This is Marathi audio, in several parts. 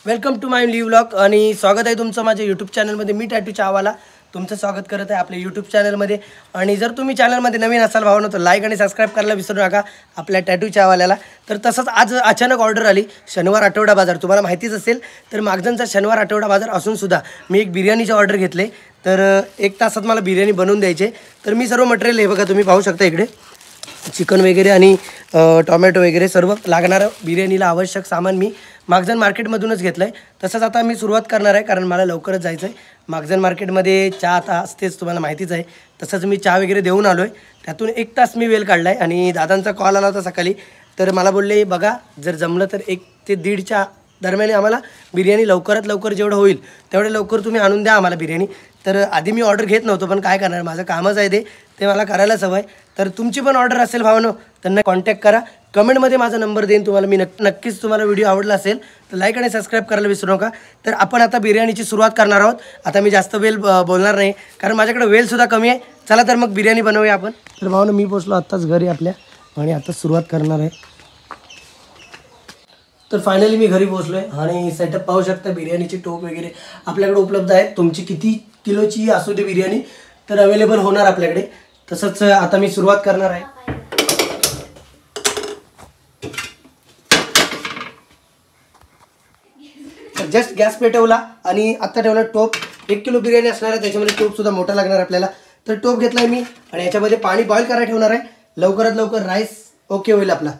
Welcome to my new vlog आणि स्वागत आहे तुमचं माझ्या यूट्यूब चॅनलमध्ये. मी टॅटू चावाला तुमचं स्वागत करत आहे आपल्या यूट्यूब चॅनलमध्ये. आणि जर तुम्ही चॅनलमध्ये नवीन असाल भावना तर लाईक आणि सबस्क्राईब करायला विसरू नका आपल्या टॅटू चावाल्याला. तर तसंच आज अचानक ऑर्डर आली. शनिवार आठवडा बाजार तुम्हाला माहितीच असेल. तर मागजनचा शनिवार आठवडा बाजार असूनसुद्धा मी एक बिर्याणीचे ऑर्डर घेतले. तर 1 तासात मला बिर्याणी बनवून द्यायचे. तर मी सर्व मटेरियल हे बघा तुम्ही पाहू शकता इकडे चिकन वगैरे आणि टोमॅटो वगैरे सर्व लागणारं बिर्याणीला आवश्यक सामान मी मागजन मार्केटमधूनच घेतलं आहे. तसंच आता मी सुरुवात करणार आहे कारण मला लवकरच जायचं आहे. मागजन मार्केटमध्ये चहा आता असतेच तुम्हाला माहितीच आहे. तसंच मी चहा वगैरे देऊन आलो आहे. त्यातून 1 तास मी वेळ काढला आहे आणि दादांचा कॉल आला होता सकाळी. तर मला बोलले बघा जर जमलं तर 1 ते 1:30च्या दरम्यान आम्हाला बिर्याणी लवकरात लवकर जेवढं होईल तेवढं लवकर तुम्ही आणून द्या आम्हाला बिर्याणी. तर आधी मी ऑर्डर घेत नव्हतो पण काय करणार माझं कामच आहे ते मला करायलाच हवं आहे. तर तुमची पण ऑर्डर असेल भावनो त्यांना कॉन्टॅक्ट करा. कमेंटमध्ये माझा नंबर देईन तुम्हाला मी. नक्कीच तुम्हाला व्हिडिओ आवडला असेल तर लाईक आणि सबस्क्राईब करायला विसरू नका. तर आपण आता बिर्याणीची सुरुवात करणार आहोत. आता मी जास्त वेळ बोलणार नाही कारण माझ्याकडे वेळसुद्धा कमी आहे. चला तर मग बिर्याणी बनवूया आपण. तर भावनो मी पोचलो आत्ताच घरी आपल्या आणि आता सुरुवात करणार आहे. तर फायनली मी घरी पोहोचलो आहे आणि सेटअप पाहू शकता. बिर्याणीची टोप वगैरे आपल्याकडे उपलब्ध आहे. तुमची किती किलोची असू दे बिर्याणी तर अवेलेबल होणार आपल्याकडे. तसंच आता मी सुरुवात करणार आहे. तर जस्ट गॅस पेटवला आणि आत्ता ठेवला टोप. 1 किलो बिर्याणी असणार आहे त्याच्यामध्ये टोपसुद्धा मोठा लागणार आपल्याला. तर टोप घेतला आहे मी आणि याच्यामध्ये पाणी बॉईल करायला ठेवणार आहे. लवकरात लवकर राईस ओके होईल आपला.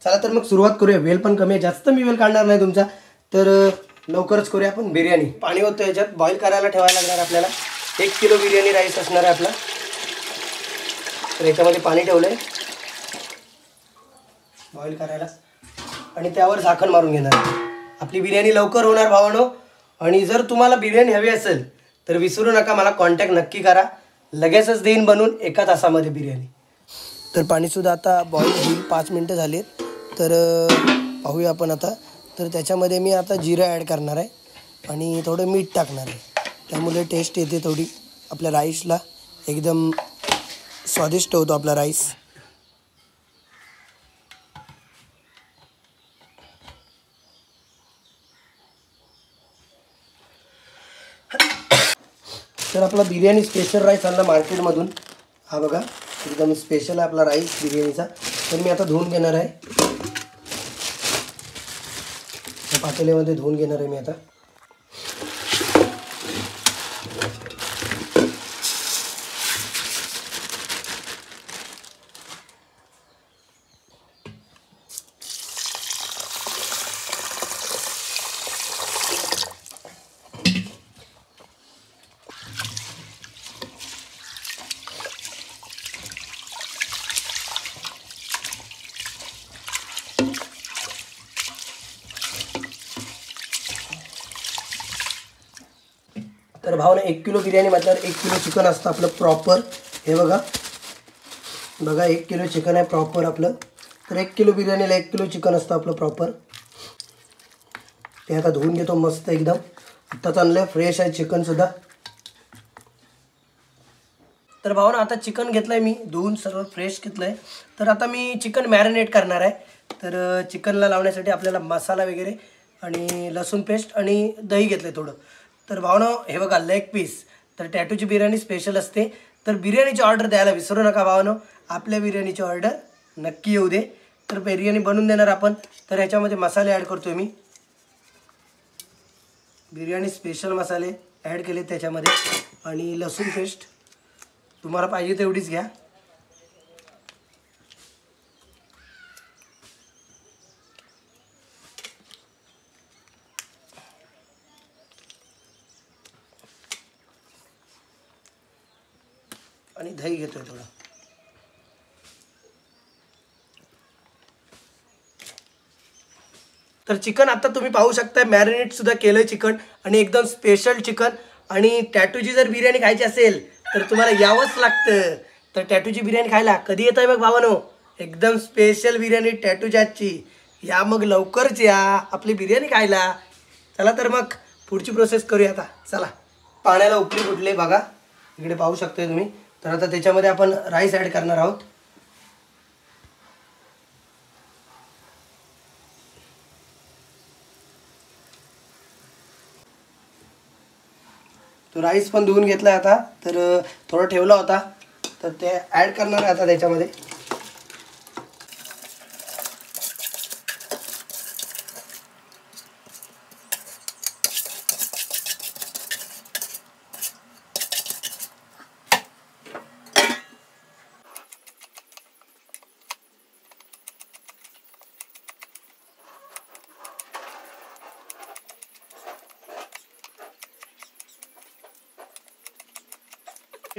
चला तर मग सुरुवात करूया. वेळ पण कमी आहे जास्त मी वेळ काढणार नाही तुमचा. तर लवकरच करूया आपण बिर्याणी. पाणी होतं याच्यात बॉईल करायला ठेवायला लागणार आपल्याला. 1 किलो बिर्याणी राईस असणार आहे आपला. तर याच्यामध्ये पाणी ठेवलं आहे बॉईल करायला आणि त्यावर झाकण मारून घेणार. आपली बिर्याणी लवकर होणार भावानो. आणि जर तुम्हाला बिर्याणी हवी असेल तर विसरू नका मला कॉन्टॅक्ट नक्की करा. लगेचच देईन बनवून 1 तासामध्ये बिर्याणी. तर पाणीसुद्धा आता बॉईल होईल. 5 मिनटं झाली आहेत. तर पाहूया आपण आता. तर त्याच्यामध्ये मी आता जिरं ॲड करणार आहे आणि थोडं मीठ टाकणार आहे. त्यामुळे टेस्ट येते थोडी आपल्या राईसला. एकदम स्वादिष्ट होतो आपला राईस. तर आपला बिर्याणी स्पेशल राईस आणला मार्केटमधून. हा बघा एकदम स्पेशल आहे आपला राईस बिर्याणीचा. तर मी आता धुवून घेणार आहे. पातेल्यामध्ये धुवून घेणार आहे मी आता. तर भावना 1 किलो बिर्याणी म्हटल्यावर 1 किलो चिकन असतं आपलं प्रॉपर. हे बघा 1 किलो चिकन आहे प्रॉपर आपलं. तर 1 किलो बिर्याणीला 1 किलो चिकन असतं आपलं प्रॉपर. ते आता धुवून घेतो मस्त एकदम. आत्ताच आणलं फ्रेश आहे चिकनसुद्धा. तर भावना आता चिकन घेतलं आहे मी धुवून सर्व फ्रेश घेतलं आहे. तर आता मी चिकन मॅरिनेट करणार आहे. तर चिकनला लावण्यासाठी आपल्याला मसाला वगैरे आणि लसूण पेस्ट आणि दही घेतलं आहे थोडं. तर भावना हे बघा लेग पीस. तर टॅटूची बिर्याणी स्पेशल असते. तर बिर्याणीची ऑर्डर द्यायला विसरू नका भावनो. आपल्या बिर्याणीची ऑर्डर नक्की येऊ दे. तर बिर्याणी बनवून देणार आपण. तर ह्याच्यामध्ये मसाले ॲड करतो मी. बिर्याणी स्पेशल मसाले ॲड केले त्याच्यामध्ये आणि लसूण पेस्ट तुम्हाला पाहिजे तेवढीच घ्या. आणि दही घेतोय थोडं. तर चिकन आता तुम्ही पाहू शकता मॅरिनेटसुद्धा केलं चिकन आणि एकदम स्पेशल चिकन. आणि टॅटूची जर बिर्याणी खायची असेल तर तुम्हाला यावंच लागतं. तर टॅटूची बिर्याणी खायला कधी येत आहे मग भावानो. एकदम स्पेशल बिर्याणी टॅटूच्याची. या मग लवकरच या आपली बिर्याणी खायला. चला तर मग पुढची प्रोसेस करूया आता. चला पाण्याला उकळी फुटले बघा इकडे पाहू शकता तुम्ही. तर आता त्याच्यामध्ये आपण राईस ॲड करणार आहोत. तो राईस पण धुवून घेतला आता, तर थोडं ठेवला होता, तर ते ॲड करणार आहे आता त्याच्यामध्ये.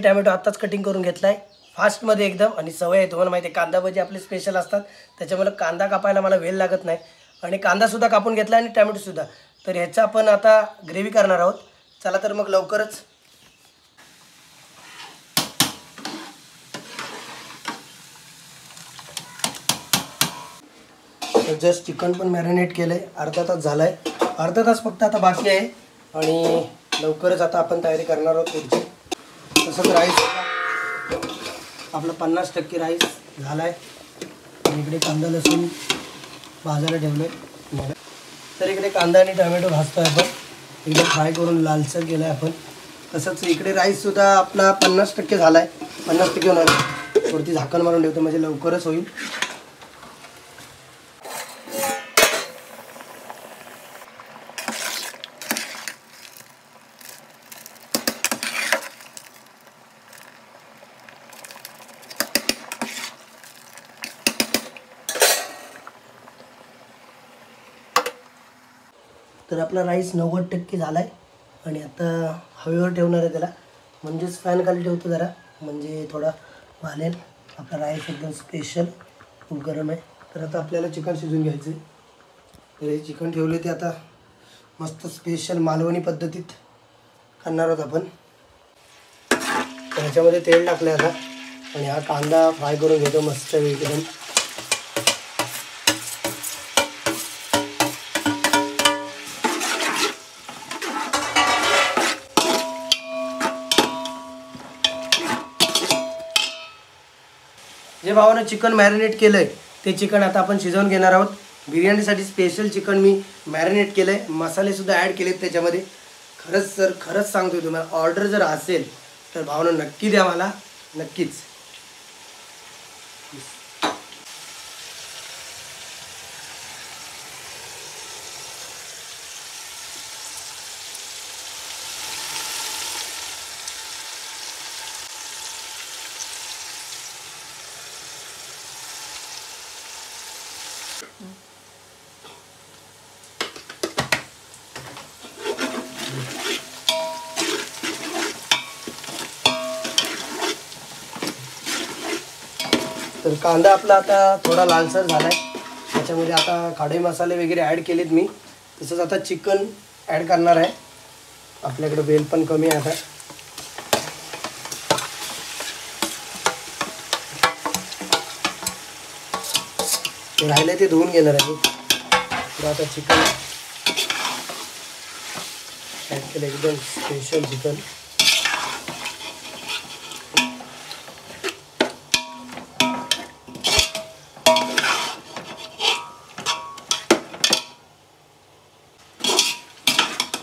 टॅमॅटो आत्ताच कटिंग करून घेतलाय फास्टमध्ये एकदम, आणि सवय आहे तुम्हाला माहिती आहे कांदा भजी आपले स्पेशल असतात, त्याच्यामुळे कांदा कापायला मला वेळ लागत नाही. आणि कांदासुद्धा कापून घेतला आणि टॅमॅटोसुद्धा. तर ह्याचा आपण आता ग्रेव्ही करणार आहोत. चला तर मग लवकरच. जस्ट चिकन पण मॅरिनेट केलं आहे, अर्धा तास झाला आहे, अर्धा तास फक्त आता बाकी आहे. आणि लवकरच आता आपण तयारी करणार आहोत पुढची. तसंच राईस आपलं 50% राईस झाला आहे. आणि इकडे कांदा लसूण भाजायला ठेवलं आहे. तर इकडे कांदा आणि टोमॅटो भाजतो आहे आपण, एकदम फ्राय करून लालसर केलं आहे आपण. तसंच इकडे राईससुद्धा आपला 50% झाला आहे, 50% होणार आहे. वरती झाकण मारून ठेवतो म्हणजे लवकरच होईल. तर आपला राईस 90% झाला आहे. आणि आता हवेवर ठेवणार आहे त्याला, म्हणजेच फॅन खाली ठेवतो जरा, म्हणजे थोडा वालेल. आपला राईस एकदम स्पेशल खूप गरम आहे. तर आता आपल्याला चिकन शिजवून घ्यायचं आहे. तर हे चिकन ठेवले ते आता मस्त स्पेशल मालवणी पद्धतीत करणार आहोत आपण. तर ह्याच्यामध्ये तेल टाकलं आहे आता, आणि हा कांदा फ्राय करून घेतो मस्त एकदम. जे भावानं चिकन मॅरिनेट केलं आहे ते चिकन आता आपण शिजवून घेणार आहोत. बिर्याणीसाठी स्पेशल चिकन मी मॅरिनेट केलं आहे, मसालेसुद्धा ॲड केलेत त्याच्यामध्ये. खरंच सांगतो तुम्हाला, ऑर्डर जर असेल तर भावानं नक्की द्या मला, नक्कीच. तर कांदा आपला आता थोडा लालसर झाला आहे, त्याच्यामध्ये आता खडे मसाले वगैरे ॲड केलेत मी. तसंच आता चिकन ॲड करणार आहे. आपल्याकडे वेल पण कमी आहे आता. राहिले ते धुवून घेणार आहे मी. तर आता चिकन ॲड केलं, एकदम स्पेशल चिकन.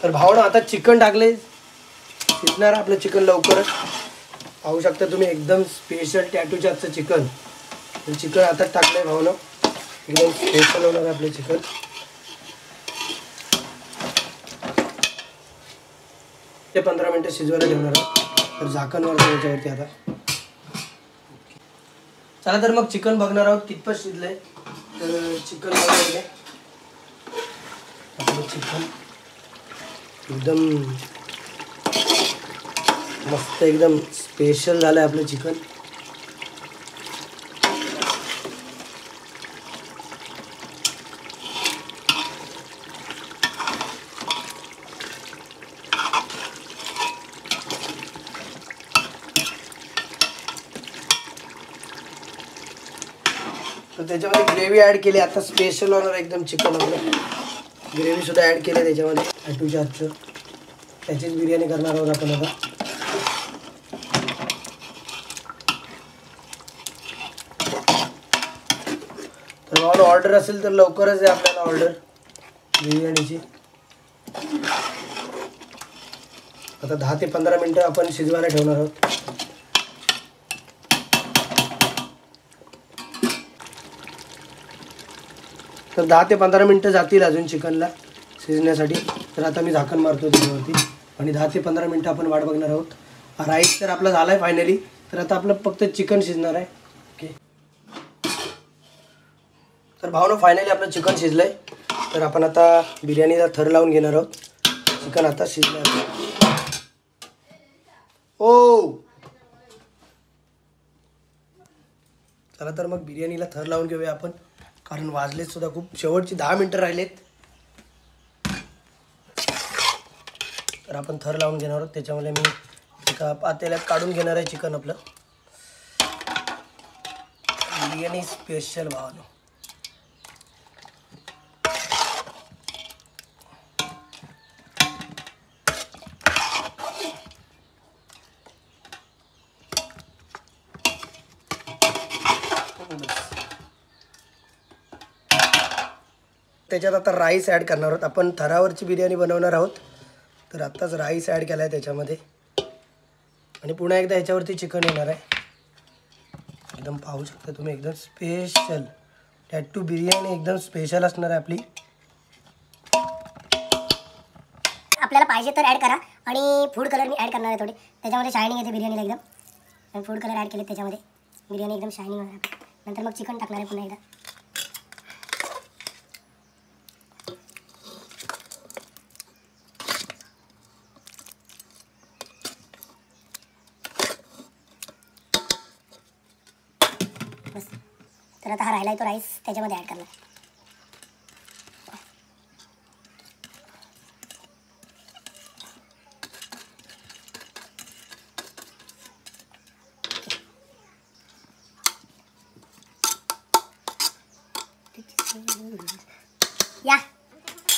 तर भावना आता चिकन टाकले, शिजणार आपलं चिकन लवकरच. पाहू शकता तुम्ही, एकदम स्पेशल टॅटूच्या आजचं चिकन. तर चिकन आता टाकलंय भावना, एकदम स्पेशल होणार आहे आपलं चिकन. ते 15 मिनिटं शिजवायला ठेवणार आहे. तर झाकण मारतो याच्यावरती आता. चला तर मग चिकन बघणार आहोत कितपत शिजलंय. तर चिकन बघायला आपलं चिकन एकदम मस्त, एकदम स्पेशल झालं आहे आपलं चिकन. तर त्याच्यामध्ये ग्रेव्ही ॲड केली आता, स्पेशल होणार एकदम चिकन आपलं. ग्रेव्हीसुद्धा ॲड केली त्याच्यामध्ये टॅटूच्या हातचं. त्याचीच बिर्याणी करणार आहोत आपण आता. तर मला ऑर्डर असेल तर लवकरच आहे आपल्याला ऑर्डर बिर्याणीची. आता 10 ते 15 मिनटं आपण शिजवायला ठेवणार आहोत. तर 10 ते 15 मिनटं जातील अजून चिकनला शिजण्यासाठी. तर आता मी झाकण मारतो त्याच्यावरती आणि 10 ते 15 मिनटं आपण वाट बघणार आहोत. राईस तर आपला झाला आहे फायनली. तर आता आपलं फक्त चिकन शिजणार आहे. ओके. तर भावनो फायनली आपलं चिकन शिजलं आहे. तर आपण आता बिर्याणीला थर लावून घेणार आहोत. चिकन आता शिजलं आहे. ओ चला तर मग बिर्याणीला थर लावून घेऊया आपण, कारण वाजलेत सुद्धा खूप. शेवटची 10 मिनटं राहिलेत. तर आपण थर लावून घेणार आहोत. त्याच्यामुळे मी एका पातेल्यात काढून घेणार आहे चिकन आपलं. बिर्याणी स्पेशल भावानो. त्याच्यात आता राईस ॲड करणार आहोत. आपण थरावरची बिर्याणी बनवणार आहोत. तर आत्ताच राईस ॲड केला आहे त्याच्यामध्ये आणि पुन्हा एकदा ह्याच्यावरती चिकन येणार आहे. एकदम पाहू शकता तुम्ही, एकदम स्पेशल टॅटू बिर्याणी एकदम स्पेशल असणार आहे आपली. आपल्याला पाहिजे तर ॲड करा. आणि फूड कलर मी ॲड करणार आहे थोडे, त्याच्यामध्ये शायनिंग येते बिर्याणीला एकदम. आणि फूड कलर ॲड केले त्याच्यामध्ये बिर्याणी एकदम शायनिंग होणार. नंतर मग चिकन टाकणार आहे पुन्हा एकदा. बस. तर आता हा राहिला आहे तो राईस त्याच्यामध्ये ॲड करणार. या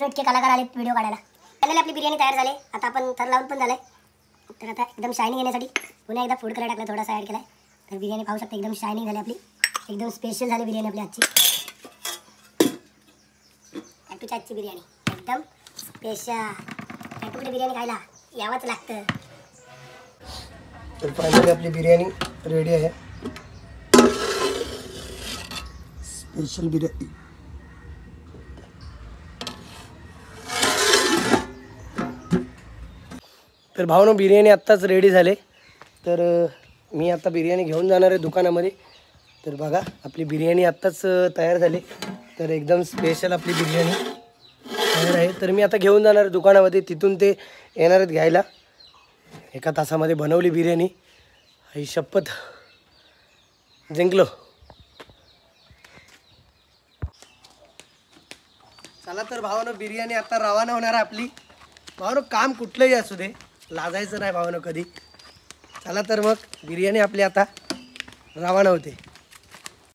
इतके कलाकार आले व्हिडिओ काढायला. फायनली आपली बिर्याणी तयार झाली. आता आपण थर लावून पण झालं आहे. तर आता एकदम शायनिंग येण्यासाठी पुन्हा एकदा फूड कलर टाकला, थोडासा ॲड केला आहे. तर बिर्याणी पाहू शकता एकदम शायनिंग झाली आपली. एकदम स्पेशल झाली बिर्याणी आपली आजची. टॅटूची आजची बिर्याणी एकदम स्पेशल. टॅटूकडे बिर्याणी खायला यावंच लागतं. तर फायनली आपली बिर्याणी रेडी आहे. स्पेशल बिर्याणी. तर भावनो बिर्याणी आत्ताच रेडी झाले. तर मी आता बिर्याणी घेऊन जाणार आहे दुकानामध्ये. तर बघा आपली बिर्याणी आत्ताच तयार झाली. तर एकदम स्पेशल आपली बिर्याणी तयार आहे. तर मी आता घेऊन जाणार आहे दुकानामध्ये. तिथून ते येणार आहेत घ्यायला. 1 तासामध्ये बनवली बिर्याणी. आई शपथ जिंकलो. चला तर भावानो बिर्याणी आता रवाना होणार आहे आपली. भावानो काम कुठलंही असू दे, लाजायचं नाही भावानो कधी. चला तर मग बिर्याणी आपली आता रवाना होते.